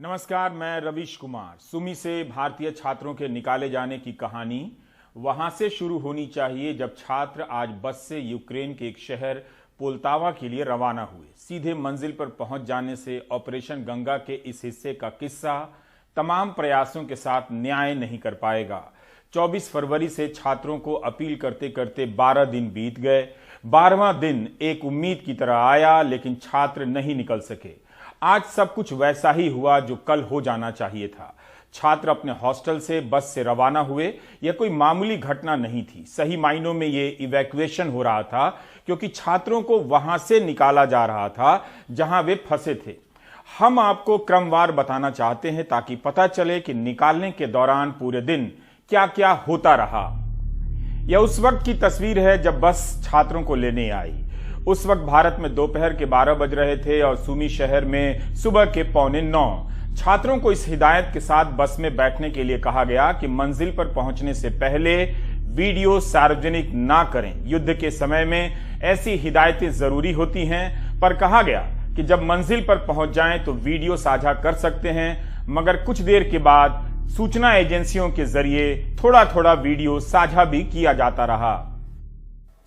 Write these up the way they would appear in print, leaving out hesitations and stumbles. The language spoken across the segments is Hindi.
नमस्कार, मैं रवीश कुमार। सुमी से भारतीय छात्रों के निकाले जाने की कहानी वहां से शुरू होनी चाहिए जब छात्र आज बस से यूक्रेन के एक शहर पोल्तावा के लिए रवाना हुए। सीधे मंजिल पर पहुंच जाने से ऑपरेशन गंगा के इस हिस्से का किस्सा तमाम प्रयासों के साथ न्याय नहीं कर पाएगा। 24 फरवरी से छात्रों को अपील करते करते 12 दिन बीत गए। 12वां दिन एक उम्मीद की तरह आया, लेकिन छात्र नहीं निकल सके। आज सब कुछ वैसा ही हुआ जो कल हो जाना चाहिए था। छात्र अपने हॉस्टल से बस से रवाना हुए। यह कोई मामूली घटना नहीं थी। सही मायनों में यह इवैक्यूएशन हो रहा था, क्योंकि छात्रों को वहां से निकाला जा रहा था जहां वे फंसे थे। हम आपको क्रमवार बताना चाहते हैं ताकि पता चले कि निकालने के दौरान पूरे दिन क्या क्या होता रहा। यह उस वक्त की तस्वीर है जब बस छात्रों को लेने आई। उस वक्त भारत में दोपहर के 12 बज रहे थे और सुमी शहर में सुबह के 8:45। छात्रों को इस हिदायत के साथ बस में बैठने के लिए कहा गया कि मंजिल पर पहुंचने से पहले वीडियो सार्वजनिक ना करें। युद्ध के समय में ऐसी हिदायतें जरूरी होती हैं, पर कहा गया कि जब मंजिल पर पहुंच जाएं तो वीडियो साझा कर सकते हैं, मगर कुछ देर के बाद सूचना एजेंसियों के जरिए थोड़ा थोड़ा वीडियो साझा भी किया जाता रहा।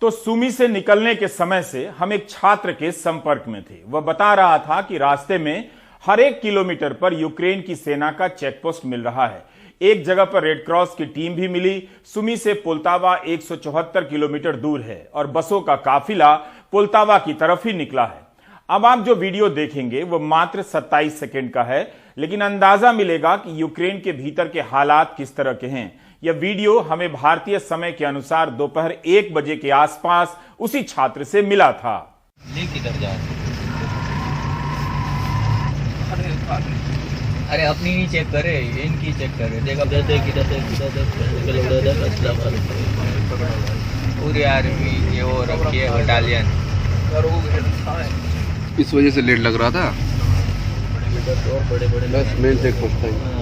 तो सुमी से निकलने के समय से हम एक छात्र के संपर्क में थे। वह बता रहा था कि रास्ते में हर 1 किलोमीटर पर यूक्रेन की सेना का चेकपोस्ट मिल रहा है। एक जगह पर रेड क्रॉस की टीम भी मिली। सुमी से पोल्तावा 174 किलोमीटर दूर है और बसों का काफिला पोल्तावा की तरफ ही निकला है। अब आप जो वीडियो देखेंगे वो मात्र 27 सेकंड का है, लेकिन अंदाजा मिलेगा कि यूक्रेन के भीतर के हालात किस तरह के हैं। यह वीडियो हमें भारतीय समय के अनुसार दोपहर 1 बजे के आसपास उसी छात्र से मिला था। किधर जा अरे अपनी नहीं चेक करे, इनकी चेक करे। पूरी आर्मी ये वो रखी है बटालियन। इस वजह से लेट लग रहा था। बस मेन चेक पोस्ट था।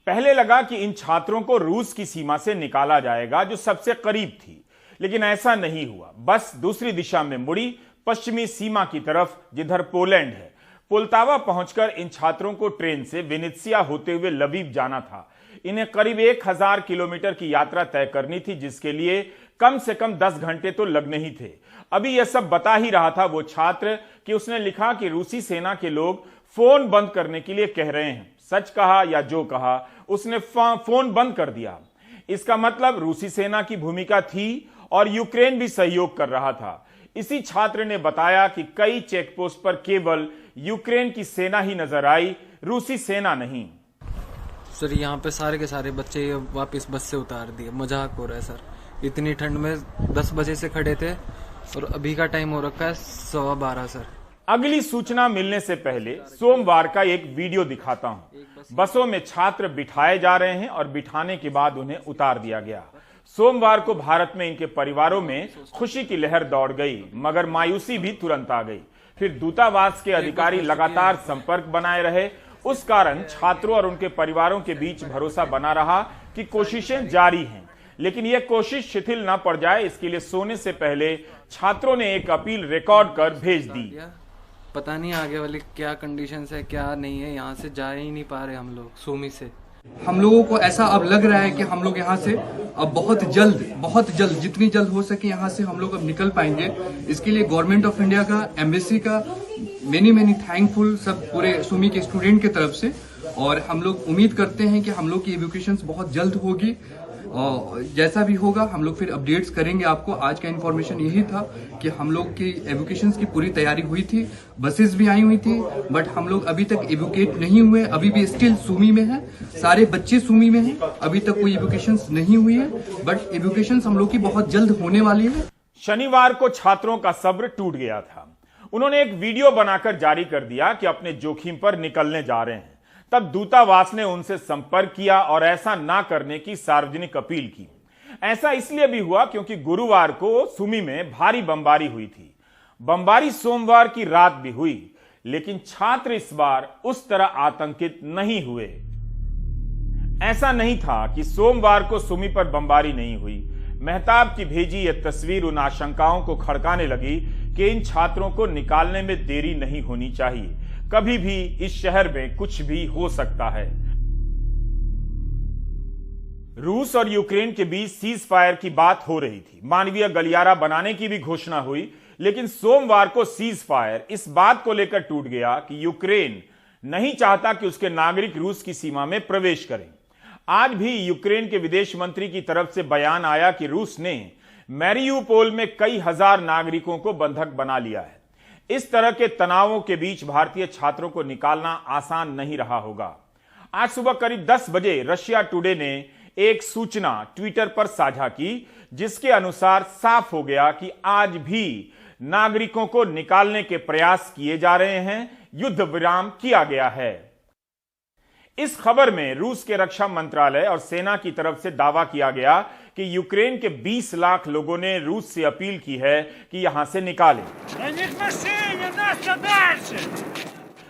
पहले लगा कि इन छात्रों को रूस की सीमा से निकाला जाएगा जो सबसे करीब थी, लेकिन ऐसा नहीं हुआ। बस दूसरी दिशा में मुड़ी, पश्चिमी सीमा की तरफ जिधर पोलैंड है। पोल्तावा पहुंचकर इन छात्रों को ट्रेन से विनित्सिया होते हुए लवीव जाना था। इन्हें करीब 1000 किलोमीटर की यात्रा तय करनी थी, जिसके लिए कम से कम 10 घंटे तो लगने ही थे। अभी यह सब बता ही रहा था वो छात्र कि उसने लिखा कि रूसी सेना के लोग फोन बंद करने के लिए कह रहे हैं। सच कहा या जो कहा, उसने फोन बंद कर दिया। इसका मतलब रूसी सेना की भूमिका थी और यूक्रेन भी सहयोग कर रहा था। इसी छात्र ने बताया कि कई चेकपोस्ट पर केवल यूक्रेन की सेना ही नजर आई, रूसी सेना नहीं। सर यहाँ पे सारे के सारे बच्चे वापस बस से उतार दिए। मजाक हो रहा है सर। इतनी ठंड में 10 बजे से खड़े थे और अभी का टाइम हो रखा है 12:15 सर। अगली सूचना मिलने से पहले सोमवार का एक वीडियो दिखाता हूं। बसों में छात्र बिठाए जा रहे हैं और बिठाने के बाद उन्हें उतार दिया गया। सोमवार को भारत में इनके परिवारों में खुशी की लहर दौड़ गई, मगर मायूसी भी तुरंत आ गई। फिर दूतावास के अधिकारी लगातार संपर्क बनाए रहे। उस कारण छात्रों और उनके परिवारों के बीच भरोसा बना रहा कि कोशिशें जारी हैं, लेकिन यह कोशिश शिथिल न पड़ जाए, इसके लिए सोने से पहले छात्रों ने एक अपील रिकॉर्ड कर भेज दी। पता नहीं आगे वाली क्या कंडीशंस है, क्या नहीं है। यहाँ से जा ही नहीं पा रहे हम लोग सुमी से। हम लोगों को ऐसा अब लग रहा है कि हम लोग यहाँ से अब बहुत जल्द जितनी जल्द हो सके यहाँ से हम लोग अब निकल पाएंगे। इसके लिए गवर्नमेंट ऑफ इंडिया का, एम्बेसी का मेनी थैंकफुल सब पूरे सुमी के स्टूडेंट की तरफ से। और हम लोग उम्मीद करते हैं कि हम लोग की एजुकेशन बहुत जल्द होगी। और जैसा भी होगा हम लोग फिर अपडेट्स करेंगे आपको। आज का इन्फॉर्मेशन यही था कि हम लोग की एजुकेशन की पूरी तैयारी हुई थी, बसेस भी आई हुई थी, बट हम लोग अभी तक एजुकेट नहीं हुए। अभी भी स्टिल सुमी में है, सारे बच्चे सुमी में हैं। अभी तक कोई एजुकेशन नहीं हुई है, बट एजुकेशन हम लोग की बहुत जल्द होने वाली है। शनिवार को छात्रों का सब्र टूट गया था। उन्होंने एक वीडियो बनाकर जारी कर दिया कि अपने जोखिम पर निकलने जा रहे हैं। तब दूतावास ने उनसे संपर्क किया और ऐसा ना करने की सार्वजनिक अपील की। ऐसा इसलिए भी हुआ क्योंकि गुरुवार को सुमी में भारी बमबारी हुई थी। बमबारी सोमवार की रात भी हुई, लेकिन छात्र इस बार उस तरह आतंकित नहीं हुए। ऐसा नहीं था कि सोमवार को सुमी पर बमबारी नहीं हुई। मेहताब की भेजी यह तस्वीर उन आशंकाओं को खड़काने लगी कि इन छात्रों को निकालने में देरी नहीं होनी चाहिए। कभी भी इस शहर में कुछ भी हो सकता है। रूस और यूक्रेन के बीच सीज फायर की बात हो रही थी, मानवीय गलियारा बनाने की भी घोषणा हुई, लेकिन सोमवार को सीज फायर इस बात को लेकर टूट गया कि यूक्रेन नहीं चाहता कि उसके नागरिक रूस की सीमा में प्रवेश करें। आज भी यूक्रेन के विदेश मंत्री की तरफ से बयान आया कि रूस ने मैरियुपोल में कई हजार नागरिकों को बंधक बना लिया है। इस तरह के तनावों के बीच भारतीय छात्रों को निकालना आसान नहीं रहा होगा। आज सुबह करीब 10 बजे रशिया टुडे ने एक सूचना ट्विटर पर साझा की, जिसके अनुसार साफ हो गया कि आज भी नागरिकों को निकालने के प्रयास किए जा रहे हैं, युद्ध विराम किया गया है। इस खबर में रूस के रक्षा मंत्रालय और सेना की तरफ से दावा किया गया कि यूक्रेन के 20 लाख लोगों ने रूस से अपील की है कि यहां से निकालें।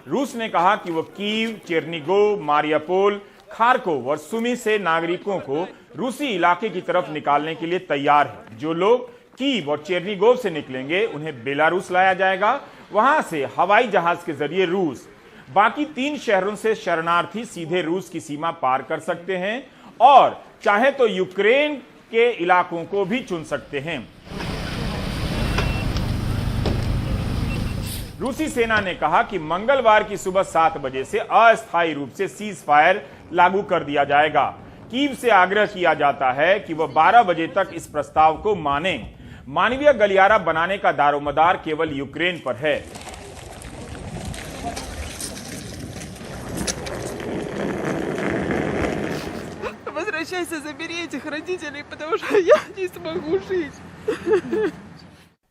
रूस ने कहा कि वह कीव, चेर्निगोव, मारियापोल, खार्कोव और सुमी से नागरिकों को रूसी इलाके की तरफ निकालने के लिए तैयार है। जो लोग कीव और चेर्निगोव से निकलेंगे उन्हें बेलारूस लाया जाएगा, वहां से हवाई जहाज के जरिए रूस। बाकी 3 शहरों से शरणार्थी सीधे रूस की सीमा पार कर सकते हैं और चाहे तो यूक्रेन के इलाकों को भी चुन सकते हैं। रूसी सेना ने कहा कि मंगलवार की सुबह 7 बजे से अस्थायी रूप से सीज फायर लागू कर दिया जाएगा। कीव से आग्रह किया जाता है कि वह 12 बजे तक इस प्रस्ताव को माने। मानवीय गलियारा बनाने का दारोमदार केवल यूक्रेन पर है। Возвращайся, забери этих родителей, потому что я не смогу жить.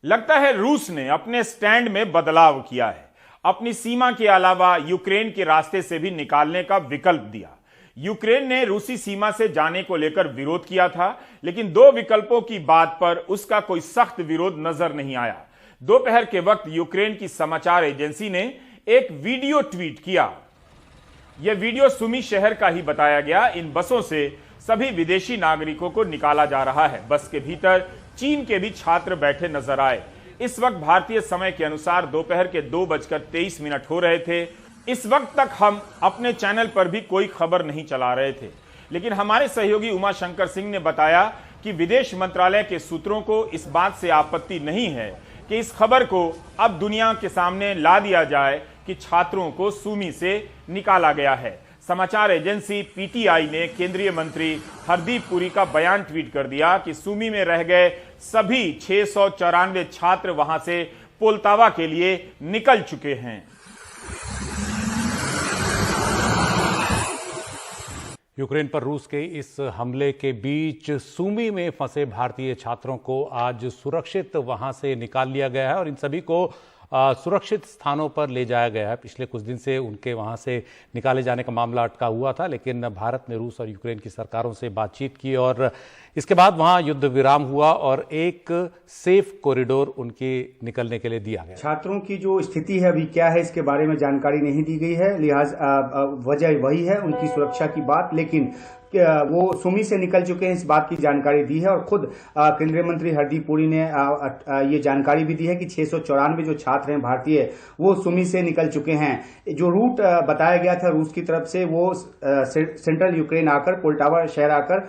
लगता है रूस ने अपने स्टैंड में बदलाव किया है, अपनी सीमा के अलावा यूक्रेन के रास्ते से भी निकालने का विकल्प दिया। यूक्रेन ने रूसी सीमा से जाने को लेकर विरोध किया था, लेकिन 2 विकल्पों की बात पर उसका कोई सख्त विरोध नजर नहीं आया। दोपहर के वक्त यूक्रेन की समाचार एजेंसी ने एक वीडियो ट्वीट किया। यह वीडियो सुमी शहर का ही बताया गया। इन बसों से सभी विदेशी नागरिकों को निकाला जा रहा है। बस के भीतर चीन के भी छात्र बैठे नजर आए। इस वक्त भारतीय समय के अनुसार दोपहर के 2:23 हो रहे थे। इस वक्त तक हम अपने चैनल पर भी कोई खबर नहीं चला रहे थे, लेकिन हमारे सहयोगी उमा शंकर सिंह ने बताया कि विदेश मंत्रालय के सूत्रों को इस बात से आपत्ति नहीं है कि इस खबर को अब दुनिया के सामने ला दिया जाए कि छात्रों को सुमी से निकाला गया है। समाचार एजेंसी पीटीआई ने केंद्रीय मंत्री हरदीप पुरी का बयान ट्वीट कर दिया कि सुमी में रह गए सभी 694 छात्र वहां से पोल्तावा के लिए निकल चुके हैं। यूक्रेन पर रूस के इस हमले के बीच सुमी में फंसे भारतीय छात्रों को आज सुरक्षित वहां से निकाल लिया गया है और इन सभी को सुरक्षित स्थानों पर ले जाया गया है। पिछले कुछ दिन से उनके वहां से निकाले जाने का मामला अटका हुआ था, लेकिन भारत ने रूस और यूक्रेन की सरकारों से बातचीत की और इसके बाद वहां युद्ध विराम हुआ और एक सेफ कॉरिडोर उनके निकलने के लिए दिया गया। छात्रों की जो स्थिति है अभी क्या है इसके बारे में जानकारी नहीं दी गई है, लिहाजा वजह वही है उनकी सुरक्षा की बात, लेकिन वो सुमी से निकल चुके हैं इस बात की जानकारी दी है। और खुद केंद्रीय मंत्री हरदीप पुरी ने ये जानकारी भी दी है कि 694 जो छात्र हैं भारतीय वो सुमी से निकल चुके हैं। जो रूट बताया गया था रूस की तरफ से वो सेंट्रल यूक्रेन आकर पोल्टावा शहर आकर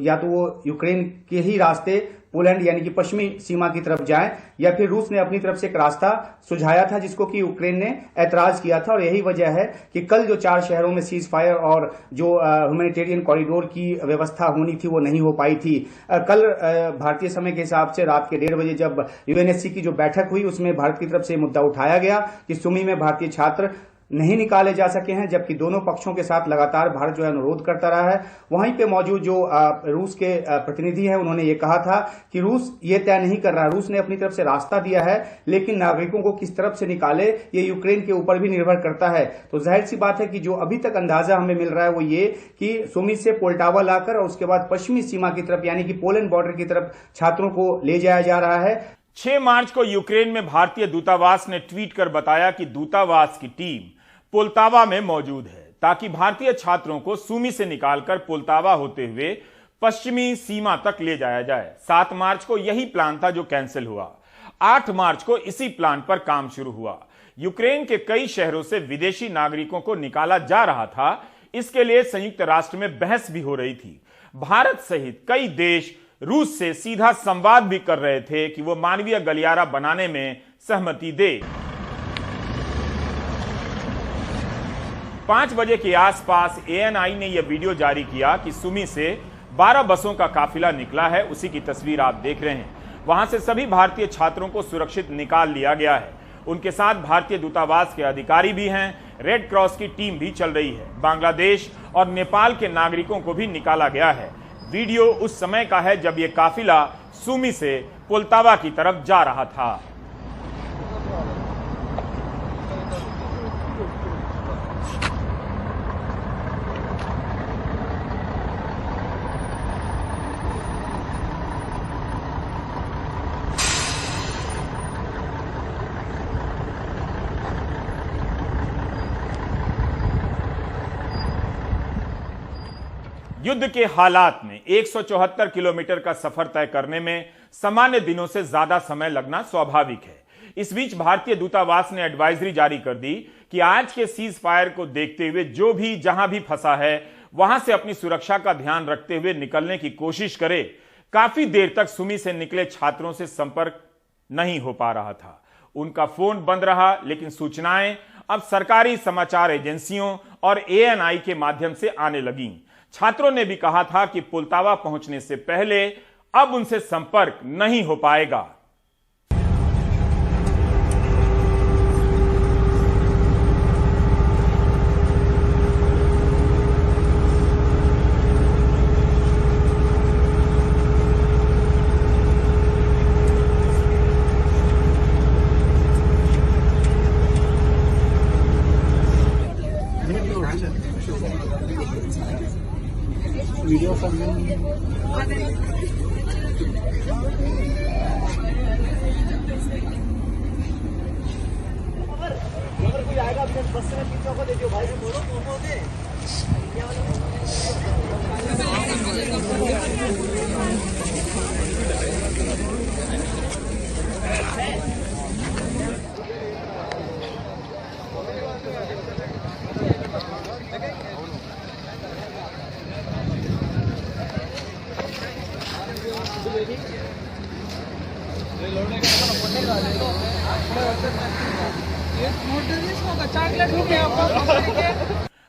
या तो वो यूक्रेन के ही रास्ते पोलैंड यानी कि पश्चिमी सीमा की तरफ जाएं, या फिर रूस ने अपनी तरफ से एक रास्ता सुझाया था जिसको कि यूक्रेन ने ऐतराज किया था। और यही वजह है कि कल जो 4 शहरों में सीज फायर और जो ह्यूमैनिटेरियन कॉरिडोर की व्यवस्था होनी थी वो नहीं हो पाई थी। कल भारतीय समय के हिसाब से रात के 1:30 बजे जब यूएनएससी की जो बैठक हुई उसमें भारत की तरफ से मुद्दा उठाया गया कि सुमी में भारतीय छात्र नहीं निकाले जा सके हैं, जबकि दोनों पक्षों के साथ लगातार भारत जो है अनुरोध करता रहा है। वहीं पे मौजूद जो रूस के प्रतिनिधि हैं उन्होंने ये कहा था कि रूस ये तय नहीं कर रहा, रूस ने अपनी तरफ से रास्ता दिया है लेकिन नागरिकों को किस तरफ से निकाले ये यूक्रेन के ऊपर भी निर्भर करता है। तो जाहिर सी बात है कि जो अभी तक अंदाजा हमें मिल रहा है वो ये कि सुमी से पोल्टावा लाकर और उसके बाद पश्चिमी सीमा की तरफ यानी कि पोलैंड बॉर्डर की तरफ छात्रों को ले जाया जा रहा है। 6 मार्च को यूक्रेन में भारतीय दूतावास ने ट्वीट कर बताया कि दूतावास की टीम पोल्तावा में मौजूद है ताकि भारतीय छात्रों को सुमी से निकालकर पोल्तावा होते हुए पश्चिमी सीमा तक ले जाया जाए। 7 मार्च को यही प्लान था जो कैंसिल हुआ। 8 मार्च को इसी प्लान पर काम शुरू हुआ। यूक्रेन के कई शहरों से विदेशी नागरिकों को निकाला जा रहा था। इसके लिए संयुक्त राष्ट्र में बहस भी हो रही थी। भारत सहित कई देश रूस से सीधा संवाद भी कर रहे थे कि वो मानवीय गलियारा बनाने में सहमति दे। 5 बजे के आसपास ANI ने यह वीडियो जारी किया कि सुमी से 12 बसों का काफिला निकला है। उसी की तस्वीर आप देख रहे हैं। वहां से सभी भारतीय छात्रों को सुरक्षित निकाल लिया गया है। उनके साथ भारतीय दूतावास के अधिकारी भी हैं। रेड क्रॉस की टीम भी चल रही है। बांग्लादेश और नेपाल के नागरिकों को भी निकाला गया है। वीडियो उस समय का है जब यह काफिला सुमी से पोल्तावा की तरफ जा रहा था। युद्ध के हालात में 174 किलोमीटर का सफर तय करने में सामान्य दिनों से ज्यादा समय लगना स्वाभाविक है। इस बीच भारतीय दूतावास ने एडवाइजरी जारी कर दी कि आज के सीज फायर को देखते हुए जो भी जहां भी फंसा है वहां से अपनी सुरक्षा का ध्यान रखते हुए निकलने की कोशिश करे। काफी देर तक सुमी से निकले छात्रों से संपर्क नहीं हो पा रहा था। उनका फोन बंद रहा, लेकिन सूचनाएं अब सरकारी समाचार एजेंसियों और ANI के माध्यम से आने लगीं। छात्रों ने भी कहा था कि पोल्तावा पहुंचने से पहले अब उनसे संपर्क नहीं हो पाएगा।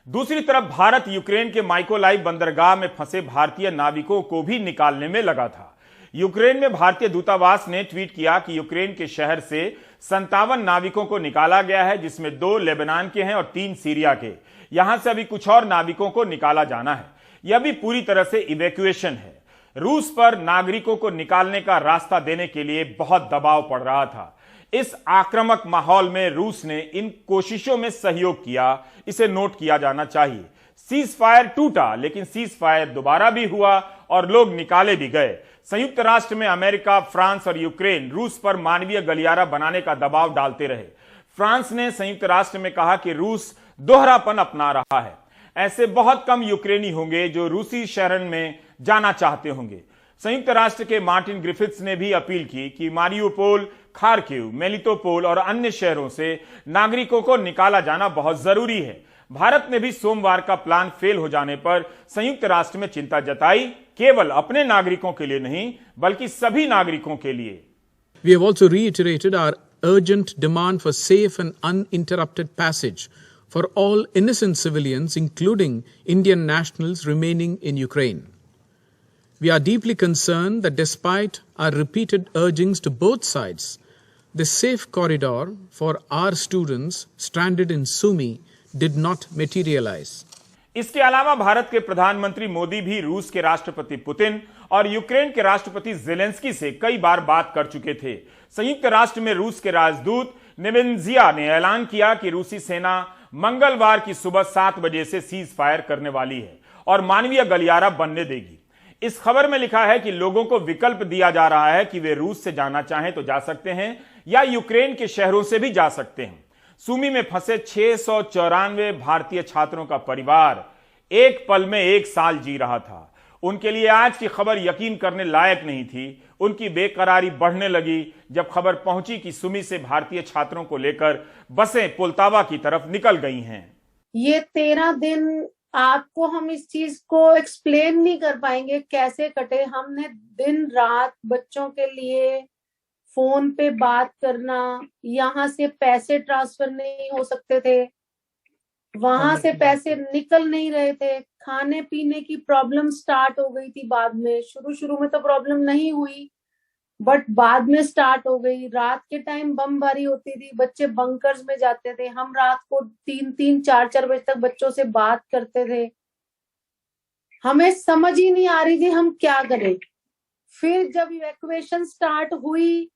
दूसरी तरफ भारत यूक्रेन के माइकोलाइव बंदरगाह में फंसे भारतीय नाविकों को भी निकालने में लगा था। यूक्रेन में भारतीय दूतावास ने ट्वीट किया कि यूक्रेन के शहर से 57 नाविकों को निकाला गया है, जिसमें 2 लेबनान के हैं और 3 सीरिया के। यहां से अभी कुछ और नाविकों को निकाला जाना है। यह भी पूरी तरह से इवैक्यूएशन है। रूस पर नागरिकों को निकालने का रास्ता देने के लिए बहुत दबाव पड़ रहा था। इस आक्रामक माहौल में रूस ने इन कोशिशों में सहयोग किया, इसे नोट किया जाना चाहिए। सीज फायर टूटा, लेकिन सीज फायर दोबारा भी हुआ और लोग निकाले भी गए। संयुक्त राष्ट्र में अमेरिका, फ्रांस और यूक्रेन रूस पर मानवीय गलियारा बनाने का दबाव डालते रहे। फ्रांस ने संयुक्त राष्ट्र में कहा कि रूस दोहरापन अपना रहा है। ऐसे बहुत कम यूक्रेनी होंगे जो रूसी शरण में जाना चाहते होंगे। संयुक्त राष्ट्र के मार्टिन ग्रिफिथ्स ने भी अपील की कि मारियोपोल, खार्किव, मेलिटोपोल और अन्य शहरों से नागरिकों को निकाला जाना बहुत जरूरी है। भारत ने भी सोमवार का प्लान फेल हो जाने पर संयुक्त राष्ट्र में चिंता जताई, केवल अपने नागरिकों के लिए नहीं बल्कि सभी नागरिकों के लिए। We have also reiterated our urgent demand for safe and uninterrupted passage for all innocent civilians, including Indian nationals remaining in Ukraine. We are deeply concerned that despite our repeated urgings to both sides, the safe corridor for our students stranded in Sumy did not materialize. इसके अलावा भारत के प्रधानमंत्री मोदी भी रूस के राष्ट्रपति पुतिन और यूक्रेन के राष्ट्रपति जेलेंस्की से कई बार बात कर चुके थे। संयुक्त राष्ट्र में रूस के राजदूत नेबेंजिया ने ऐलान किया कि रूसी सेना मंगलवार की सुबह 7 बजे से सीज फायर करने वाली है और मानवीय गलियारा बनने देगी। इस खबर में लिखा है कि लोगों को विकल्प दिया जा रहा है कि वे रूस से जाना चाहें तो जा सकते हैं या यूक्रेन के शहरों से भी जा सकते हैं। सुमी में फंसे 694 भारतीय छात्रों का परिवार एक पल में 1 साल जी रहा था। उनके लिए आज की खबर यकीन करने लायक नहीं थी। उनकी बेकरारी बढ़ने लगी जब खबर पहुंची कि सुमी से भारतीय छात्रों को लेकर बसें पोल्तावा की तरफ निकल गई हैं। ये 13 दिन आपको हम इस चीज को एक्सप्लेन नहीं कर पाएंगे कैसे कटे। हमने दिन रात बच्चों के लिए फोन पे बात करना, यहाँ से पैसे ट्रांसफर नहीं हो सकते थे, वहां से पैसे निकल नहीं रहे थे, खाने पीने की प्रॉब्लम स्टार्ट हो गई थी बाद में। शुरू में तो प्रॉब्लम नहीं हुई, बट बाद में स्टार्ट हो गई। रात के टाइम बमबारी होती थी, बच्चे बंकर्स में जाते थे। हम रात को 3-3, 4-4 बजे तक बच्चों से बात करते थे। हमें समझ ही नहीं आ रही थी हम क्या करें। फिर जब इवैक्यूएशन स्टार्ट हुई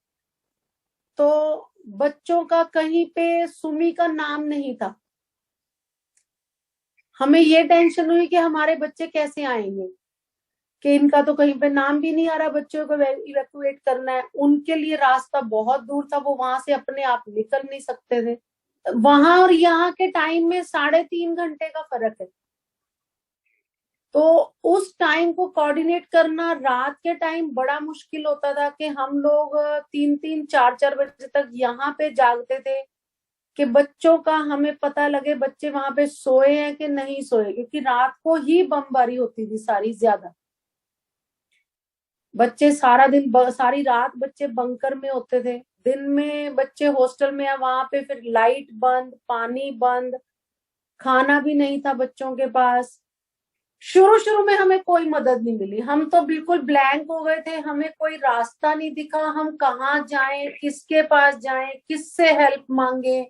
तो बच्चों का कहीं पे सुमी का नाम नहीं था। हमें ये टेंशन हुई कि हमारे बच्चे कैसे आएंगे, कि इनका तो कहीं पे नाम भी नहीं आ रहा, बच्चों को इवैक्यूएट करना है। उनके लिए रास्ता बहुत दूर था, वो वहां से अपने आप निकल नहीं सकते थे। वहां और यहाँ के टाइम में 3.5 घंटे का फर्क है। तो उस टाइम को कोऑर्डिनेट करना रात के टाइम बड़ा मुश्किल होता था कि हम लोग 3-3, 4-4 बजे तक यहाँ पे जागते थे कि बच्चों का हमें पता लगे बच्चे वहां पे सोए हैं कि नहीं सोए, क्योंकि रात को ही बमबारी होती थी सारी ज्यादा। बच्चे सारा दिन सारी रात बच्चे बंकर में होते थे। दिन में बच्चे हॉस्टल में है, वहां पे फिर लाइट बंद, पानी बंद, खाना भी नहीं था बच्चों के पास। शुरू में हमें कोई मदद नहीं मिली, हम तो बिल्कुल ब्लैंक हो गए थे। हमें कोई रास्ता नहीं दिखा, हम कहाँ जाएं, किसके पास जाएं, किससे हेल्प मांगे।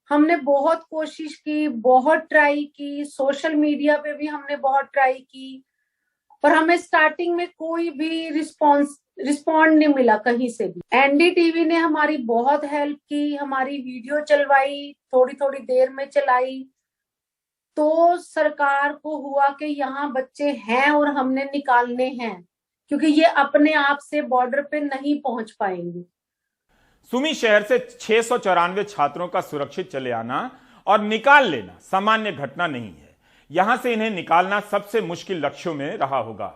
हमने बहुत कोशिश की, बहुत ट्राई की, सोशल मीडिया पे भी हमने बहुत ट्राई की, पर हमें स्टार्टिंग में कोई भी रिस्पॉन्ड नहीं मिला कहीं से भी। एनडीटीवी ने हमारी बहुत हेल्प की, हमारी वीडियो चलवाई, थोड़ी देर में चलाई, तो सरकार को हुआ कि यहाँ बच्चे हैं और हमने निकालने हैं, क्योंकि ये अपने आप से बॉर्डर पे नहीं पहुंच पाएंगे। सुमी शहर से 694 छात्रों का सुरक्षित चले आना और निकाल लेना सामान्य घटना नहीं है। यहां से इन्हें निकालना सबसे मुश्किल लक्ष्यों में रहा होगा।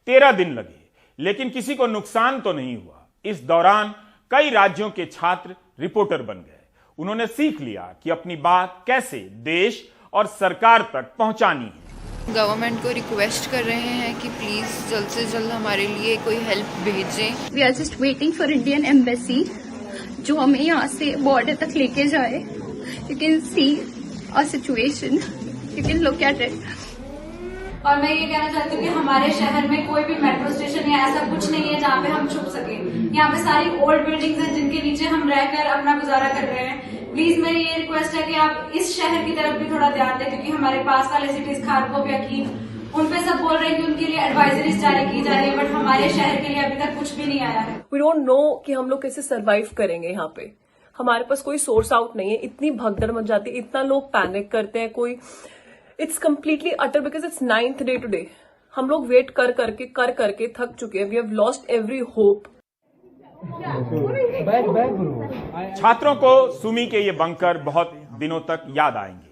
13 दिन लगे, लेकिन किसी को नुकसान तो नहीं हुआ। इस दौरान कई राज्यों के छात्र रिपोर्टर बन गए। उन्होंने सीख लिया कि अपनी बात कैसे देश और सरकार तक पहुंचानी है। गवर्नमेंट को रिक्वेस्ट कर रहे हैं कि प्लीज जल्द से जल्द हमारे लिए कोई हेल्प भेजें। We are just waiting for Indian embassy जो हमें यहाँ से बॉर्डर तक लेके जाए। You can see a situation, you can look at it. और मैं ये कहना चाहती हूँ कि हमारे शहर में कोई भी मेट्रो स्टेशन या ऐसा कुछ नहीं है जहाँ पे हम छुप सके। यहाँ पे सारी ओल्ड बिल्डिंग्स हैं जिनके नीचे हम रहकर अपना गुजारा कर रहे हैं। प्लीज मेरी ये रिक्वेस्ट है कि आप इस शहर की तरफ भी थोड़ा ध्यान दें, क्योंकि हमारे पास वाले सिटीज खारकोप या कीव, उन पे सब बोल रहे हैं कि उनके लिए एडवाइजरीज जारी की जा रही है, बट हमारे शहर के लिए अभी तक कुछ भी नहीं आया है। वी डोंट नो कि हम लोग कैसे सर्वाइव करेंगे। यहाँ पे हमारे पास कोई सोर्स आउट नहीं है। इतनी भगदड़ मच जाती है, इतना लोग पैनिक करते हैं। कोई it's completely utter because it's 9th day today. हम लोग वेट कर करके थक चुके हैं। We have lost every hope. छात्रों को सुमी के ये बंकर बहुत दिनों तक याद आएंगे।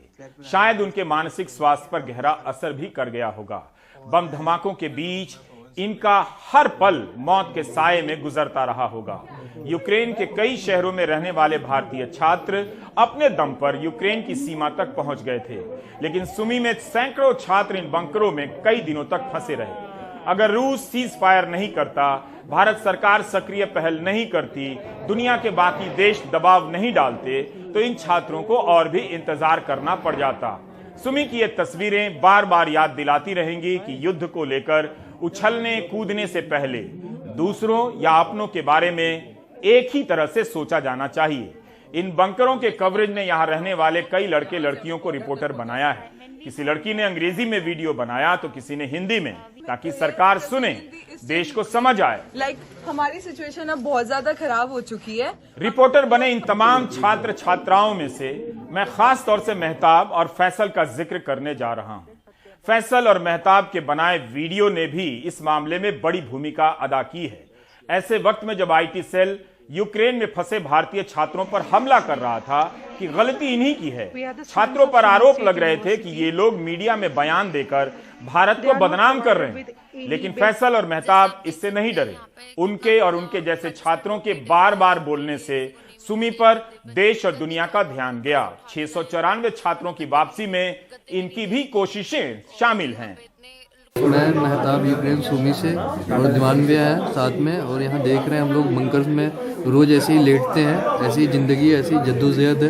शायद उनके मानसिक स्वास्थ्य पर गहरा असर भी कर गया होगा। बम धमाकों के बीच इनका हर पल मौत के साये में गुजरता रहा होगा। यूक्रेन के कई शहरों में रहने वाले भारतीय छात्र अपने दम पर यूक्रेन की सीमा तक पहुंच गए थे, लेकिन सुमी में सैकड़ों छात्र इन बंकरों में कई दिनों तक फंसे रहे। अगर रूस सीज फायर नहीं करता, भारत सरकार सक्रिय पहल नहीं करती, दुनिया के बाकी देश दबाव नहीं डालते, तो इन छात्रों को और भी इंतजार करना पड़ जाता। सुमी की ये तस्वीरें बार बार याद दिलाती रहेंगी कि युद्ध को लेकर उछलने कूदने से पहले दूसरों या अपनों के बारे में एक ही तरह से सोचा जाना चाहिए। इन बंकरों के कवरेज ने यहाँ रहने वाले कई लड़के लड़कियों को रिपोर्टर बनाया है। किसी लड़की ने अंग्रेजी में वीडियो बनाया तो किसी ने हिंदी में, ताकि सरकार सुने, देश को समझ आए। हमारी सिचुएशन अब बहुत ज्यादा खराब हो चुकी है। रिपोर्टर बने इन तमाम छात्र छात्राओं में से मैं खास तौर से मेहताब और फैसल का जिक्र करने जा रहा हूं। फैसल और मेहताब के बनाए वीडियो ने भी इस मामले में बड़ी भूमिका अदा की है। ऐसे वक्त में जब आईटी सेल यूक्रेन में फंसे भारतीय छात्रों पर हमला कर रहा था कि गलती इन्हीं की है। छात्रों पर आरोप लग रहे थे कि ये लोग मीडिया में बयान देकर भारत को बदनाम कर रहे हैं, लेकिन फैसल और मेहताब इससे नहीं डरे। उनके और उनके जैसे छात्रों के बार बार बोलने से सुमी पर देश और दुनिया का ध्यान गया। 694 छात्रों की वापसी में इनकी भी कोशिशें शामिल हैं। मैं मेहताब यूक्रेन सुमी से और दीवान भी है साथ में, और यहाँ देख रहे हैं हम लोग बंकर्स में रोज ऐसे ही लेटते हैं, ऐसी जिंदगी ऐसी जद्दोजहद है।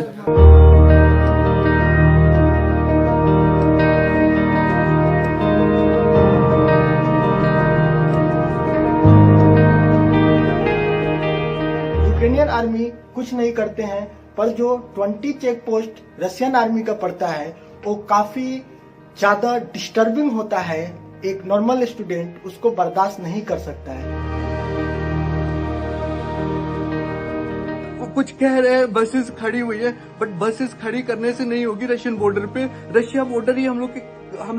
यूक्रेनियन आर्मी कुछ नहीं करते हैं, पर जो 20 चेक पोस्ट रशियन आर्मी का पड़ता है वो काफी ज्यादा डिस्टर्बिंग होता है। एक नॉर्मल स्टूडेंट उसको बर्दाश्त नहीं कर सकता है। वो कुछ कह रहे हैं बसेस खड़ी हुई है, बट बसेस खड़ी करने से नहीं होगी। रशियन बॉर्डर पे, रशिया बॉर्डर ही हम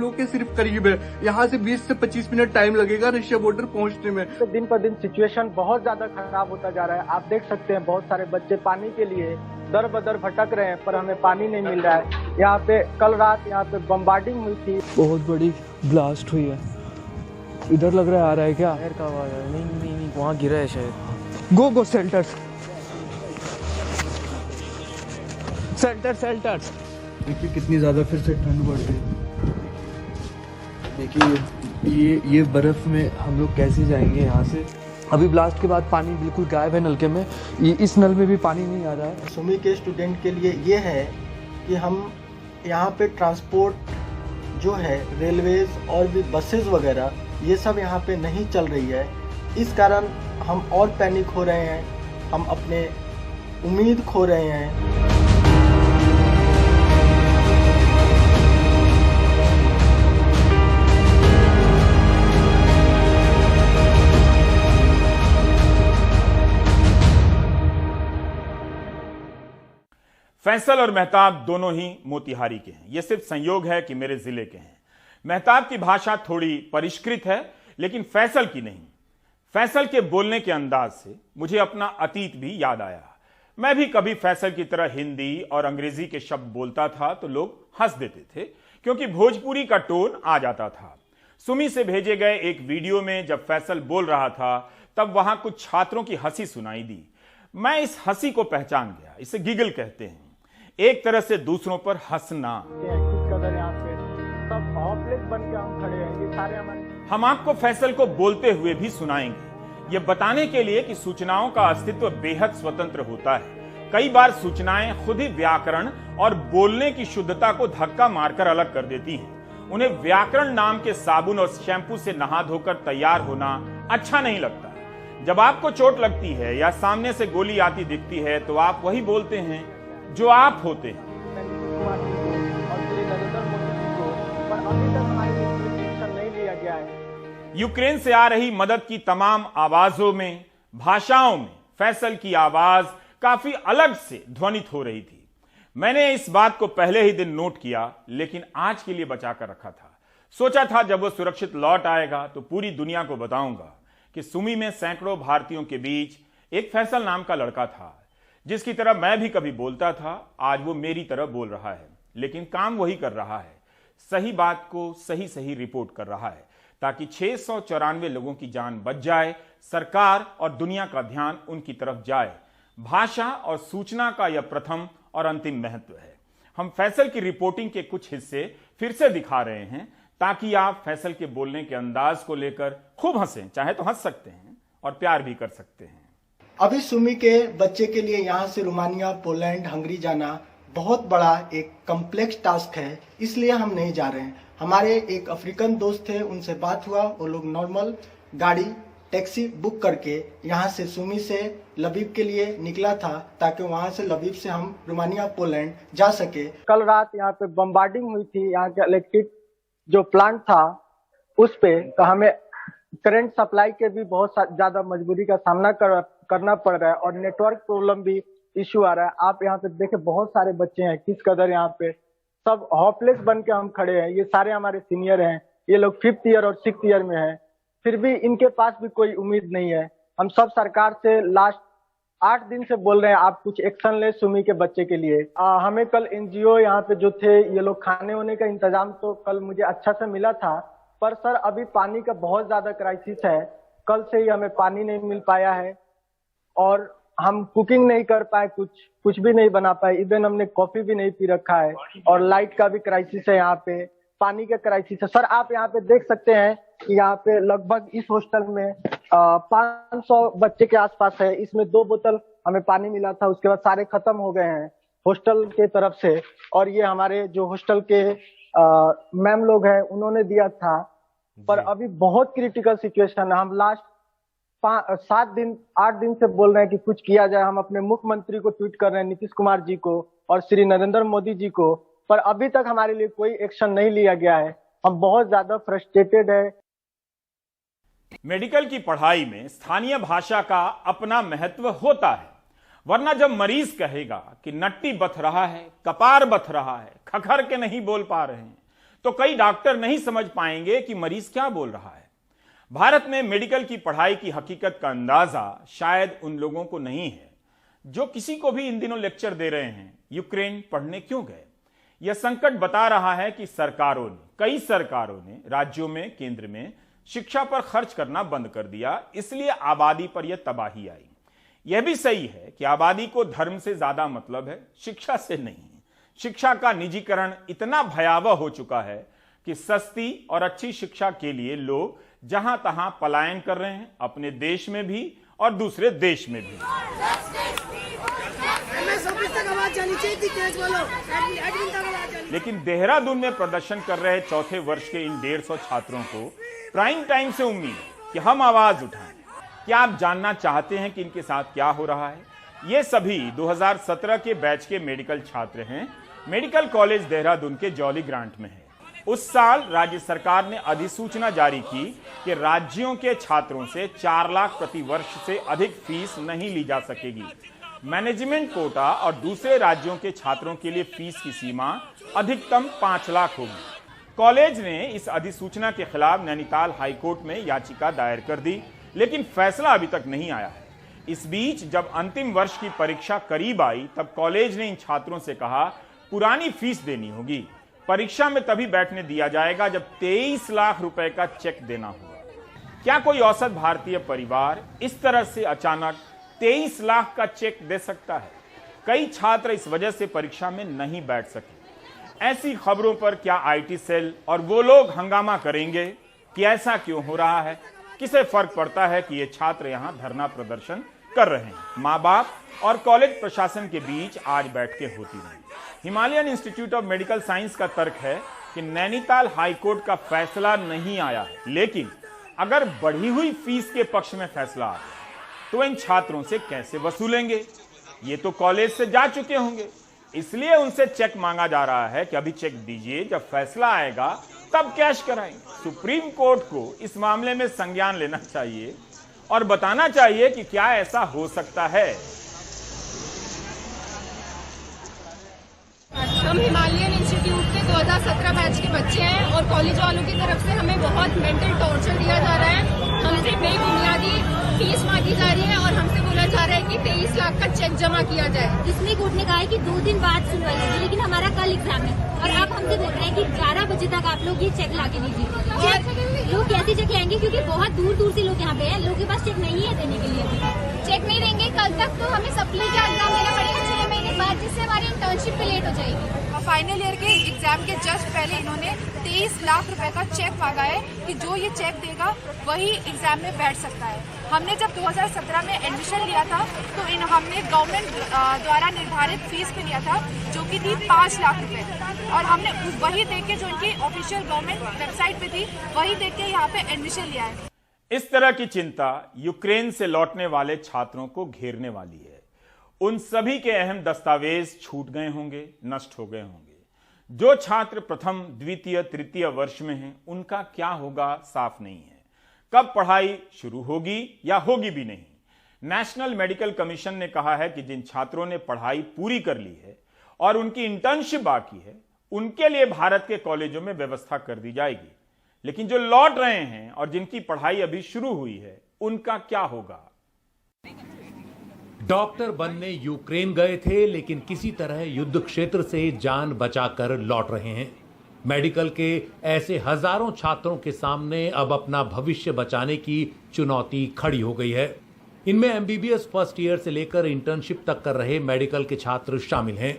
लोग के सिर्फ करीब है। यहाँ से 20 से 25 मिनट टाइम लगेगा रशिया बॉर्डर पहुँचने में। तो दिन पर दिन सिचुएशन बहुत ज्यादा खराब होता जा रहा है। आप देख सकते हैं बहुत सारे बच्चे पानी के लिए दर बदर भटक रहे हैं, पर हमें पानी नहीं मिल रहा है। यहाँ पे कल रात यहाँ पे बम्बार्डिंग हुई थी, बहुत बड़ी ब्लास्ट हुई है। इधर लग रहा है आ रहा है क्या? फायर का आवाज है। नहीं वहाँ गिरा है शायद। गो शेल्टर्स। देखिए कितनी ज्यादा फिर से ठंड बढ़ गई। देखिए ये बर्फ में हम लोग कैसे जाएंगे यहाँ से। अभी ब्लास्ट के बाद पानी बिल्कुल गायब है नलके में। इस नल में भी पानी नहीं आ रहा है। सुमी के स्टूडेंट के लिए ये है कि हम यहाँ पे ट्रांसपोर्ट जो है रेलवेज और भी बसेस वगैरह ये सब यहाँ पे नहीं चल रही है। इस कारण हम और पैनिक हो रहे हैं, हम अपने उम्मीद खो रहे हैं। फैसल और मेहताब दोनों ही मोतिहारी के हैं। यह सिर्फ संयोग है कि मेरे जिले के हैं। मेहताब की भाषा थोड़ी परिष्कृत है, लेकिन फैसल की नहीं। फैसल के बोलने के अंदाज से मुझे अपना अतीत भी याद आया। मैं भी कभी फैसल की तरह हिंदी और अंग्रेजी के शब्द बोलता था तो लोग हंस देते थे, क्योंकि भोजपुरी का टोन आ जाता था। सुमी से भेजे गए एक वीडियो में जब फैसल बोल रहा था तब वहां कुछ छात्रों की हंसी सुनाई दी। मैं इस हंसी को पहचान गया। इसे गिगल कहते हैं, एक तरह से दूसरों पर हंसना। हम आपको फैसल को बोलते हुए भी सुनाएंगे, ये बताने के लिए कि सूचनाओं का अस्तित्व बेहद स्वतंत्र होता है। कई बार सूचनाएं खुद ही व्याकरण और बोलने की शुद्धता को धक्का मारकर अलग कर देती हैं। उन्हें व्याकरण नाम के साबुन और शैम्पू से नहा धोकर तैयार होना अच्छा नहीं लगता। जब आपको चोट लगती है या सामने से गोली आती दिखती है तो आप वही बोलते हैं जो आप होते हैं। यूक्रेन से आ रही मदद की तमाम आवाजों में, भाषाओं में फैसल की आवाज काफी अलग से ध्वनित हो रही थी। मैंने इस बात को पहले ही दिन नोट किया, लेकिन आज के लिए बचाकर रखा था। सोचा था जब वो सुरक्षित लौट आएगा तो पूरी दुनिया को बताऊंगा कि सुमी में सैकड़ों भारतीयों के बीच एक फैसल नाम का लड़का था, जिसकी तरह मैं भी कभी बोलता था। आज वो मेरी तरह बोल रहा है, लेकिन काम वही कर रहा है, सही बात को सही रिपोर्ट कर रहा है, ताकि 694 लोगों की जान बच जाए, सरकार और दुनिया का ध्यान उनकी तरफ जाए। भाषा और सूचना का यह प्रथम और अंतिम महत्व है। हम फैसल की रिपोर्टिंग के कुछ हिस्से फिर से दिखा रहे हैं, ताकि आप फैसल के बोलने के अंदाज को लेकर खूब हंसें, चाहे तो हंस सकते हैं और प्यार भी कर सकते हैं। अभी सुमी के बच्चे के लिए यहाँ से रोमानिया, पोलैंड, हंगरी जाना बहुत बड़ा एक कॉम्प्लेक्स टास्क है, इसलिए हम नहीं जा रहे हैं। हमारे एक अफ्रीकन दोस्त थे, उनसे बात हुआ, वो लोग नॉर्मल गाड़ी टैक्सी बुक करके यहाँ से सुमी से लबीब के लिए निकला था, ताकि वहाँ से लबीब से हम रोमानिया, पोलैंड जा सके। कल रात यहाँ पे बम्बार्डिंग हुई थी, यहाँ के इलेक्ट्रिक जो प्लांट था उस पे, तो हमें करंट सप्लाई के भी बहुत ज्यादा मजबूरी का सामना करना पड़ रहा है, और नेटवर्क प्रॉब्लम भी इश्यू आ रहा है। आप यहाँ पे देखें बहुत सारे बच्चे हैं, किस कदर यहाँ पे सब होपलेस बन के हम खड़े हैं। ये सारे हमारे सीनियर हैं, ये लोग 5th ईयर और 6th ईयर में हैं, फिर भी इनके पास भी कोई उम्मीद नहीं है। हम सब सरकार से लास्ट 8 दिन से बोल रहे हैं आप कुछ एक्शन ले सुमी के बच्चे के लिए। हमें कल एनजीओ यहाँ पे जो थे ये लोग खाने होने का इंतजाम तो कल मुझे अच्छा से मिला था, पर सर अभी पानी का बहुत ज्यादा क्राइसिस है। कल से ही हमें पानी नहीं मिल पाया है और हम कुकिंग नहीं कर पाए, कुछ भी नहीं बना पाए, इवन हमने कॉफी भी नहीं पी रखा है। और लाइट का भी क्राइसिस है, यहाँ पे पानी का क्राइसिस है। सर आप यहाँ पे देख सकते हैं कि यहाँ पे लगभग इस हॉस्टल में 500 बच्चे के आसपास है। इसमें 2 बोतल हमें पानी मिला था, उसके बाद सारे खत्म हो गए हैं हॉस्टल के तरफ से। और ये हमारे जो हॉस्टल के मैम लोग हैं उन्होंने दिया था, पर अभी बहुत क्रिटिकल सिचुएशन है। हम लास्ट 8 दिन से बोल रहे हैं कि कुछ किया जाए। हम अपने मुख्यमंत्री को ट्वीट कर रहे हैं, नीतीश कुमार जी को और श्री नरेंद्र मोदी जी को, पर अभी तक हमारे लिए कोई एक्शन नहीं लिया गया है। हम बहुत ज्यादा फ्रस्ट्रेटेड है। मेडिकल की पढ़ाई में स्थानीय भाषा का अपना महत्व होता है, वरना जब मरीज कहेगा कि नट्टी बथ रहा है, कपार बथ रहा है, खखर के नहीं बोल पा रहे हैं, तो कई डॉक्टर नहीं समझ पाएंगे कि मरीज क्या बोल रहा है। भारत में मेडिकल की पढ़ाई की हकीकत का अंदाजा शायद उन लोगों को नहीं है जो किसी को भी इन दिनों लेक्चर दे रहे हैं यूक्रेन पढ़ने क्यों गए। यह संकट बता रहा है कि कई सरकारों ने राज्यों में, केंद्र में शिक्षा पर खर्च करना बंद कर दिया, इसलिए आबादी पर यह तबाही आई। यह भी सही है कि आबादी को धर्म से ज्यादा मतलब है, शिक्षा से नहीं। शिक्षा का निजीकरण इतना भयावह हो चुका है कि सस्ती और अच्छी शिक्षा के लिए लोग जहां तहां पलायन कर रहे हैं, अपने देश में भी और दूसरे देश में भी। लेकिन देहरादून में प्रदर्शन कर रहे चौथे वर्ष के इन 150 छात्रों को प्राइम टाइम से उम्मीद है कि हम आवाज उठाएं। क्या आप जानना चाहते हैं कि इनके साथ क्या हो रहा है? ये सभी 2017 के बैच के मेडिकल छात्र हैं। मेडिकल कॉलेज देहरादून के जॉली ग्रांट में है। उस साल राज्य सरकार ने अधिसूचना जारी की कि राज्यों के छात्रों से 4 लाख प्रति वर्ष से अधिक फीस नहीं ली जा सकेगी। मैनेजमेंट कोटा और दूसरे राज्यों के छात्रों के लिए फीस की सीमा अधिकतम 5 लाख होगी। कॉलेज ने इस अधिसूचना के खिलाफ नैनीताल हाईकोर्ट में याचिका दायर कर दी, लेकिन फैसला अभी तक नहीं आया है। इस बीच जब अंतिम वर्ष की परीक्षा करीब आई, तब कॉलेज ने इन छात्रों से कहा पुरानी फीस देनी होगी। परीक्षा में तभी बैठने दिया जाएगा जब 23 लाख रुपए का चेक देना होगा। क्या कोई औसत भारतीय परिवार इस तरह से अचानक 23 लाख का चेक दे सकता है? कई छात्र इस वजह से परीक्षा में नहीं बैठ सके। ऐसी खबरों पर क्या आईटी सेल और वो लोग हंगामा करेंगे कि ऐसा क्यों हो रहा है? किसे फर्क पड़ता है कि ये छात्र यहां धरना प्रदर्शन कर रहे हैं? माँ बाप और कॉलेज प्रशासन के बीच आज बैठकें होती रही। Himalayan institute of medical science का तर्क है कि नैनीताल हाईकोर्ट का फैसला नहीं आया है, लेकिन अगर बढ़ी हुई फीस के पक्ष में फैसला आ गया तो इन छात्रों से कैसे वसूलेंगे? ये तो कॉलेज से जा चुके होंगे, इसलिए उनसे चेक मांगा जा रहा है कि अभी चेक दीजिए, जब फैसला आएगा तब कैश कराएंगे। सुप्रीम कोर्ट को इस मामले में संज्ञान लेना चाहिए और बताना चाहिए कि क्या ऐसा हो सकता है। हम हिमालयन इंस्टीट्यूट के 2017 बैच के बच्चे हैं और कॉलेज वालों की तरफ से हमें बहुत मेंटल टॉर्चर दिया जा रहा है। हमसे बेबुनियादी फीस मांगी जा रही है और हमसे बोला जा रहा है कि 23 लाख का चेक जमा किया जाए। इसमें कोर्ट ने कहा है कि 2 दिन बाद सुनवाई होगी, लेकिन हमारा कल एग्जाम है और आप हमसे बोल रहे हैं कि 11 बजे तक आप लोग ये चेक ला के दीजिए। लोग कैसे चेक लाएंगे, क्योंकि बहुत दूर दूर से लोग यहाँ पे हैं, लोगों के पास चेक नहीं है देने के लिए। चेक नहीं देंगे कल तक तो हमें सप्ली का एग्जाम देना पड़ेगा 6 महीने बाद, जिससे हमारी इंटर्नशिप पे लेट हो जाएगी। फाइनल ईयर के एग्जाम के जस्ट पहले इन्होंने 23 लाख रुपए का चेक मांगा है कि जो ये चेक देगा वही एग्जाम में बैठ सकता है। हमने जब 2017 में एडमिशन लिया था तो हमने गवर्नमेंट द्वारा निर्धारित फीस पे लिया था जो कि थी 5 लाख रुपए, और हमने वही देख के जो इनकी ऑफिशियल गवर्नमेंट वेबसाइट पे थी वही देख के यहाँ पे एडमिशन लिया है। इस तरह की चिंता यूक्रेन से लौटने वाले छात्रों को घेरने वाली है। उन सभी के अहम दस्तावेज छूट गए होंगे, नष्ट हो गए होंगे। जो छात्र प्रथम, द्वितीय, तृतीय वर्ष में हैं, उनका क्या होगा साफ नहीं है। कब पढ़ाई शुरू होगी या होगी भी नहीं। नेशनल मेडिकल कमीशन ने कहा है कि जिन छात्रों ने पढ़ाई पूरी कर ली है और उनकी इंटर्नशिप बाकी है, उनके लिए भारत के कॉलेजों में व्यवस्था कर दी जाएगी। लेकिन जो लौट रहे हैं और जिनकी पढ़ाई अभी शुरू हुई है, उनका क्या होगा? डॉक्टर बनने यूक्रेन गए थे, लेकिन किसी तरह युद्ध क्षेत्र से जान बचाकर लौट रहे हैं। मेडिकल के ऐसे हजारों छात्रों के सामने अब अपना भविष्य बचाने की चुनौती खड़ी हो गई है। इनमें एमबीबीएस फर्स्ट ईयर से लेकर इंटर्नशिप तक कर रहे मेडिकल के छात्र शामिल हैं।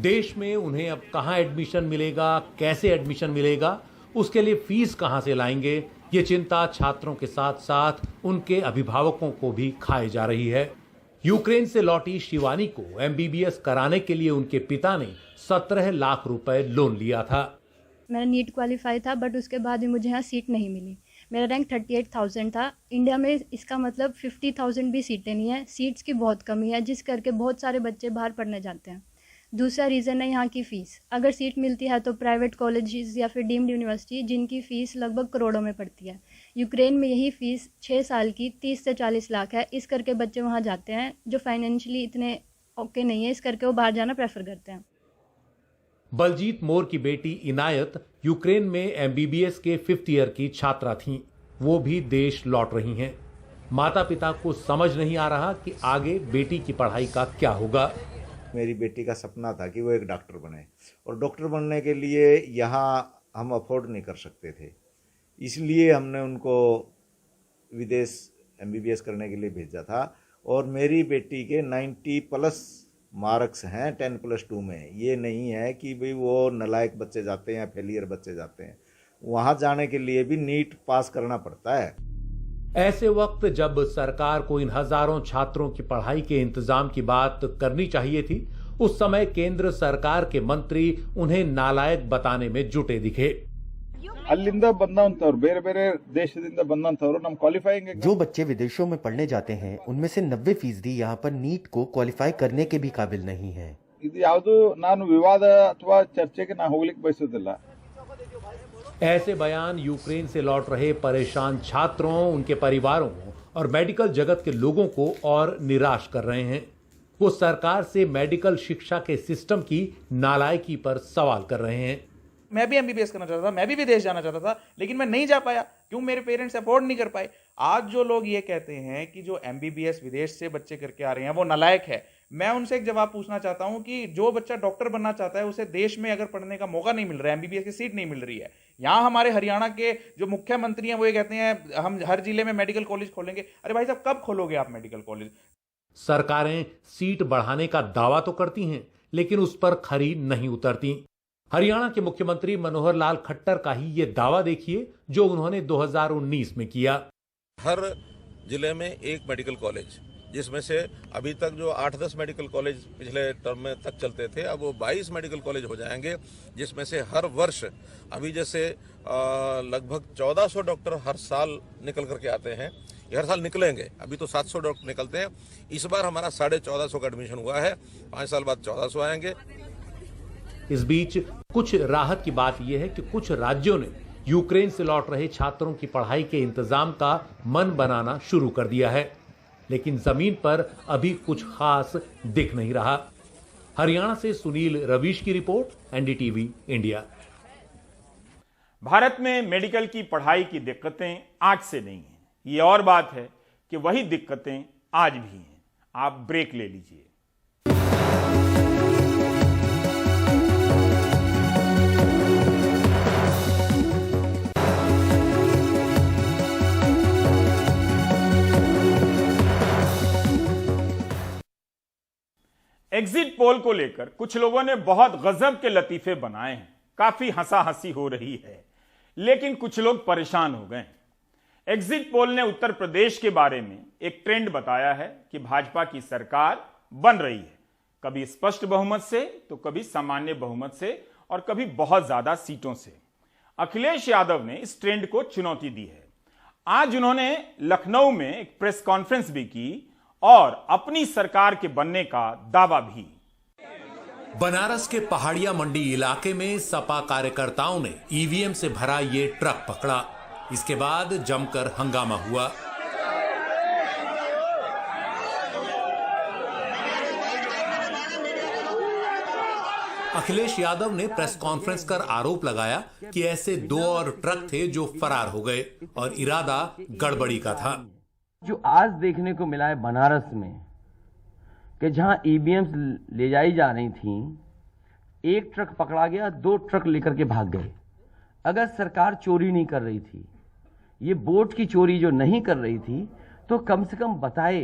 देश में उन्हें अब कहां एडमिशन मिलेगा, कैसे एडमिशन मिलेगा, उसके लिए फीस कहां से लाएंगे, ये चिंता छात्रों के साथ साथ उनके अभिभावकों को भी खाई जा रही है। यूक्रेन से लौटी शिवानी को एमबीबीएस कराने के लिए उनके पिता ने 17 लाख रुपए लोन लिया था। मेरा नीट क्वालिफाई था, बट उसके बाद भी मुझे यहाँ सीट नहीं मिली। मेरा रैंक 38,000 था। इंडिया में इसका मतलब 50,000 भी सीटें नहीं है। सीट्स की बहुत कमी है, जिस करके बहुत सारे बच्चे बाहर पढ़ने जाते हैं। दूसरा रीज़न है यहाँ की फ़ीस। अगर सीट मिलती है तो प्राइवेट कॉलेजेस या फिर डीम्ड यूनिवर्सिटी, जिनकी फ़ीस लगभग करोड़ों में पड़ती है। यूक्रेन में यही फ़ीस 6 साल की 30 से 40 लाख है। इस करके बच्चे वहाँ जाते हैं जो फाइनेंशियली इतने ओके नहीं है, इस करके वो बाहर जाना प्रेफर करते हैं। बलजीत मोर की बेटी इनायत यूक्रेन में एमबीबीएस के 5th ईयर की छात्रा थीं। वो भी देश लौट रही हैं। माता पिता को समझ नहीं आ रहा कि आगे बेटी की पढ़ाई का क्या होगा। मेरी बेटी का सपना था कि वो एक डॉक्टर बने, और डॉक्टर बनने के लिए यहाँ हम अफोर्ड नहीं कर सकते थे, इसलिए हमने उनको विदेश एमबीबीएस करने के लिए भेजा था। और मेरी बेटी के 90+ मार्क्स हैं 10+2 में। ये नहीं है कि भाई वो नलायक बच्चे जाते हैं या फेलियर बच्चे जाते हैं, वहाँ जाने के लिए भी नीट पास करना पड़ता है। ऐसे वक्त जब सरकार को इन हजारों छात्रों की पढ़ाई के इंतजाम की बात करनी चाहिए थी, उस समय केंद्र सरकार के मंत्री उन्हें नालायक बताने में जुटे दिखे। ಅಲ್ಲಿಂದ ಬಂದಂತವ್ರು ಬೇರೆ ಬೇರೆ ದೇಶದಿಂದ ಬಂದಂತವ್ರು ನಮ್ಮ ಕ್ವಾಲಿಫೈಯಿಂಗ್ जो बच्चे विदेशों में पढ़ने जाते हैं उनमें से 90% यहाँ पर नीट को क्वालिफाई करने के भी काबिल नहीं है। ಇದು ಯಾವುದು ನಾನು ವಿವಾದ ಅಥವಾ ಚರ್ಚೆಗೆ ನಾನು ಹೋಗ್ಲಿಕ್ಕೆ ಬಯಸೋದಿಲ್ಲ। ऐसे बयान यूक्रेन से लौट रहे परेशान छात्रों, उनके परिवारों और मेडिकल जगत के लोगों को और निराश कर रहे हैं। वो सरकार से मेडिकल शिक्षा के सिस्टम की नालायकी पर सवाल कर रहे हैं। मैं भी एमबीबीएस करना चाहता था, मैं भी विदेश जाना चाहता था, लेकिन मैं नहीं जा पाया। क्यों? मेरे पेरेंट्स अफोर्ड नहीं कर पाए। आज जो लोग ये कहते हैं कि जो एमबीबीएस विदेश से बच्चे करके आ रहे हैं वो नालायक है, मैं उनसे एक जवाब पूछना चाहता हूं कि जो बच्चा डॉक्टर बनना चाहता है उसे देश में अगर पढ़ने का मौका नहीं मिल रहा है, एमबीबीएस की सीट नहीं मिल रही है। यहां हमारे हरियाणा के जो मुख्यमंत्री हैं वो ये कहते हैं हम हर जिले में मेडिकल कॉलेज खोलेंगे। अरे भाई साहब, कब खोलोगे आप मेडिकल कॉलेज? सरकारें सीट बढ़ाने का दावा तो करती हैं, लेकिन उस पर खरी नहीं उतरती। हरियाणा के मुख्यमंत्री मनोहर लाल खट्टर का ही ये दावा देखिए जो उन्होंने 2019 में किया। हर जिले में एक मेडिकल कॉलेज, जिसमें से अभी तक जो 8-10 मेडिकल कॉलेज पिछले टर्म में तक चलते थे, अब वो 22 मेडिकल कॉलेज हो जाएंगे, जिसमें से हर वर्ष अभी जैसे लगभग 1400 डॉक्टर हर साल निकल करके आते हैं। ये हर साल निकलेंगे, अभी तो 700 डॉक्टर निकलते हैं। इस बार हमारा 1450 का एडमिशन हुआ है, 5 साल बाद 1400 आएंगे। इस बीच कुछ राहत की बात यह है कि कुछ राज्यों ने यूक्रेन से लौट रहे छात्रों की पढ़ाई के इंतजाम का मन बनाना शुरू कर दिया है, लेकिन जमीन पर अभी कुछ खास दिख नहीं रहा। हरियाणा से सुनील रवीश की रिपोर्ट, एनडीटीवी इंडिया। भारत में मेडिकल की पढ़ाई की दिक्कतें आज से नहीं हैं। ये और बात है कि वही दिक्कतें आज भी हैं। आप ब्रेक ले लीजिए। एग्जिट पोल को लेकर कुछ लोगों ने बहुत गजब के लतीफे बनाए हैं, काफी हंसा हंसी हो रही है, लेकिन कुछ लोग परेशान हो गए। एग्जिट पोल ने उत्तर प्रदेश के बारे में एक ट्रेंड बताया है कि भाजपा की सरकार बन रही है, कभी स्पष्ट बहुमत से तो कभी सामान्य बहुमत से और कभी बहुत ज्यादा सीटों से। अखिलेश यादव ने इस ट्रेंड को चुनौती दी है। आज उन्होंने लखनऊ में एक प्रेस कॉन्फ्रेंस भी की और अपनी सरकार के बनने का दावा भी। बनारस के पहाड़िया मंडी इलाके में सपा कार्यकर्ताओं ने ईवीएम से भरा ये ट्रक पकड़ा। इसके बाद जमकर हंगामा हुआ। अखिलेश यादव ने प्रेस कॉन्फ्रेंस कर आरोप लगाया कि ऐसे 2 और ट्रक थे जो फरार हो गए और इरादा गड़बड़ी का था। जो आज देखने को मिला है बनारस में, कि जहां ईवीएम्स ले जाई जा रही थी, एक ट्रक पकड़ा गया, 2 ट्रक लेकर के भाग गए। अगर सरकार चोरी नहीं कर रही थी, ये वोट की चोरी जो नहीं कर रही थी, तो कम से कम बताए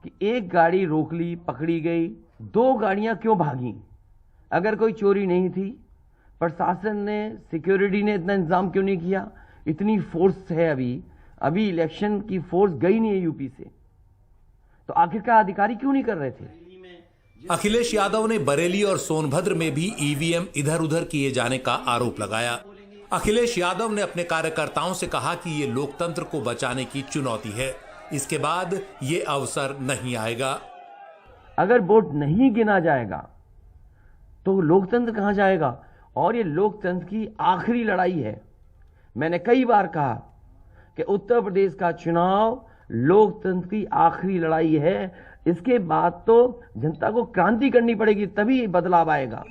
कि एक गाड़ी रोक ली, पकड़ी गई, 2 गाड़ियां क्यों भागी? अगर कोई चोरी नहीं थी, प्रशासन ने, सिक्योरिटी ने इतना इंतजाम क्यों नहीं किया? इतनी फोर्स है अभी इलेक्शन की फोर्स गई नहीं है यूपी से, तो आखिरकार अधिकारी क्यों नहीं कर रहे थे? अखिलेश यादव ने बरेली और सोनभद्र में भी ईवीएम इधर उधर किए जाने का आरोप लगाया। अखिलेश यादव ने अपने कार्यकर्ताओं से कहा कि ये लोकतंत्र को बचाने की चुनौती है, इसके बाद ये अवसर नहीं आएगा। अगर वोट नहीं गिना जाएगा तो लोकतंत्र कहां जाएगा? और ये लोकतंत्र की आखिरी लड़ाई है। मैंने कई बार कहा कि उत्तर प्रदेश का चुनाव लोकतंत्र की आखिरी लड़ाई है। इसके बाद तो जनता को क्रांति करनी पड़ेगी, तभी बदलाव आएगा।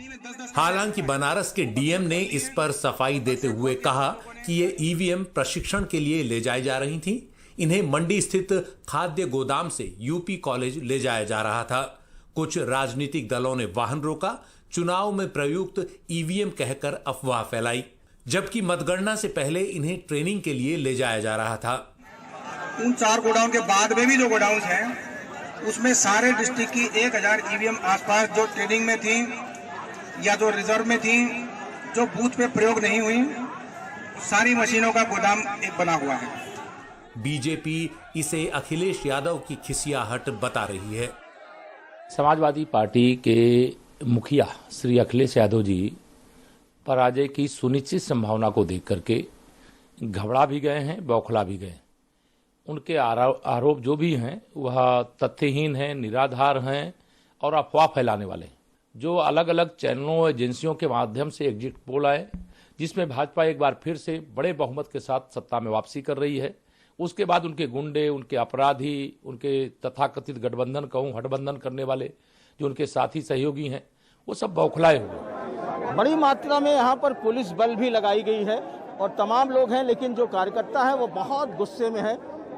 हालांकि बनारस के डीएम ने इस पर सफाई देते हुए कहा कि ये ईवीएम प्रशिक्षण के लिए ले जाई जा रही थी। इन्हें मंडी स्थित खाद्य गोदाम से यूपी कॉलेज ले जाया जा रहा था। कुछ राजनीतिक दलों ने वाहन रोका, चुनाव में प्रयुक्त ईवीएम कहकर अफवाह फैलाई, जबकि मतगणना से पहले इन्हें ट्रेनिंग के लिए ले जाया जा रहा था। उन 4 गोडाउन के बाद में भी जो गोडाउन हैं, उसमें सारे डिस्ट्रिक्ट की 1000 ईवीएम आसपास जो ट्रेनिंग में थी या जो रिजर्व में थी, जो बूथ पे प्रयोग नहीं हुई, सारी मशीनों का गोदाम एक बना हुआ है। बीजेपी इसे अखिलेश यादव की खिसियाहट बता रही है। समाजवादी पार्टी के मुखिया श्री अखिलेश यादव जी पराजय की सुनिश्चित संभावना को देख करके घबरा भी गए हैं, बौखला भी गए। उनके आरोप जो भी हैं वह तथ्यहीन हैं, निराधार हैं और अफवाह फैलाने वाले हैं। जो अलग अलग चैनलों, एजेंसियों के माध्यम से एग्जिट पोल आए, जिसमें भाजपा एक बार फिर से बड़े बहुमत के साथ सत्ता में वापसी कर रही है, उसके बाद उनके गुंडे, उनके अपराधी, उनके तथाकथित गठबंधन कहूं, हठबंधन करने वाले जो उनके साथी सहयोगी हैं, वो सब बौखलाए हुए। बड़ी मात्रा में यहाँ पर पुलिस बल भी लगाई गई है और तमाम लोग हैं, लेकिन जो कार्यकर्ता है वो बहुत गुस्से में है,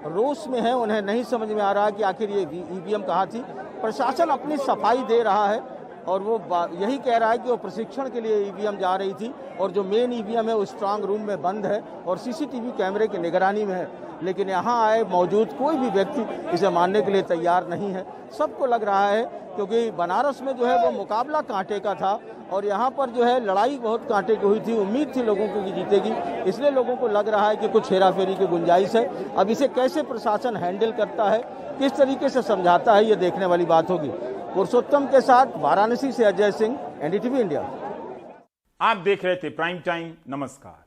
रोष में है। उन्हें नहीं समझ में आ रहा कि आखिर ये ईवीएम कहाँ थी। प्रशासन अपनी सफाई दे रहा है और वो यही कह रहा है कि वो प्रशिक्षण के लिए ईवीएम जा रही थी और जो मेन ईवीएम है वो स्ट्रांग रूम में बंद है और सीसीटीवी कैमरे की निगरानी में है। लेकिन यहाँ आए मौजूद कोई भी व्यक्ति इसे मानने के लिए तैयार नहीं है। सबको लग रहा है, क्योंकि बनारस में जो है वो मुकाबला कांटे का था और यहाँ पर जो है लड़ाई बहुत कांटे की हुई थी। उम्मीद थी लोगों को कि जीतेगी, इसलिए लोगों को लग रहा है कि कुछ हेराफेरी की गुंजाइश है। अब इसे कैसे प्रशासन हैंडल करता है, किस तरीके से समझाता है, ये देखने वाली बात होगी। पुरुषोत्तम के साथ वाराणसी से अजय सिंह, एनडीटीवी इंडिया। आप देख रहे थे प्राइम टाइम। नमस्कार।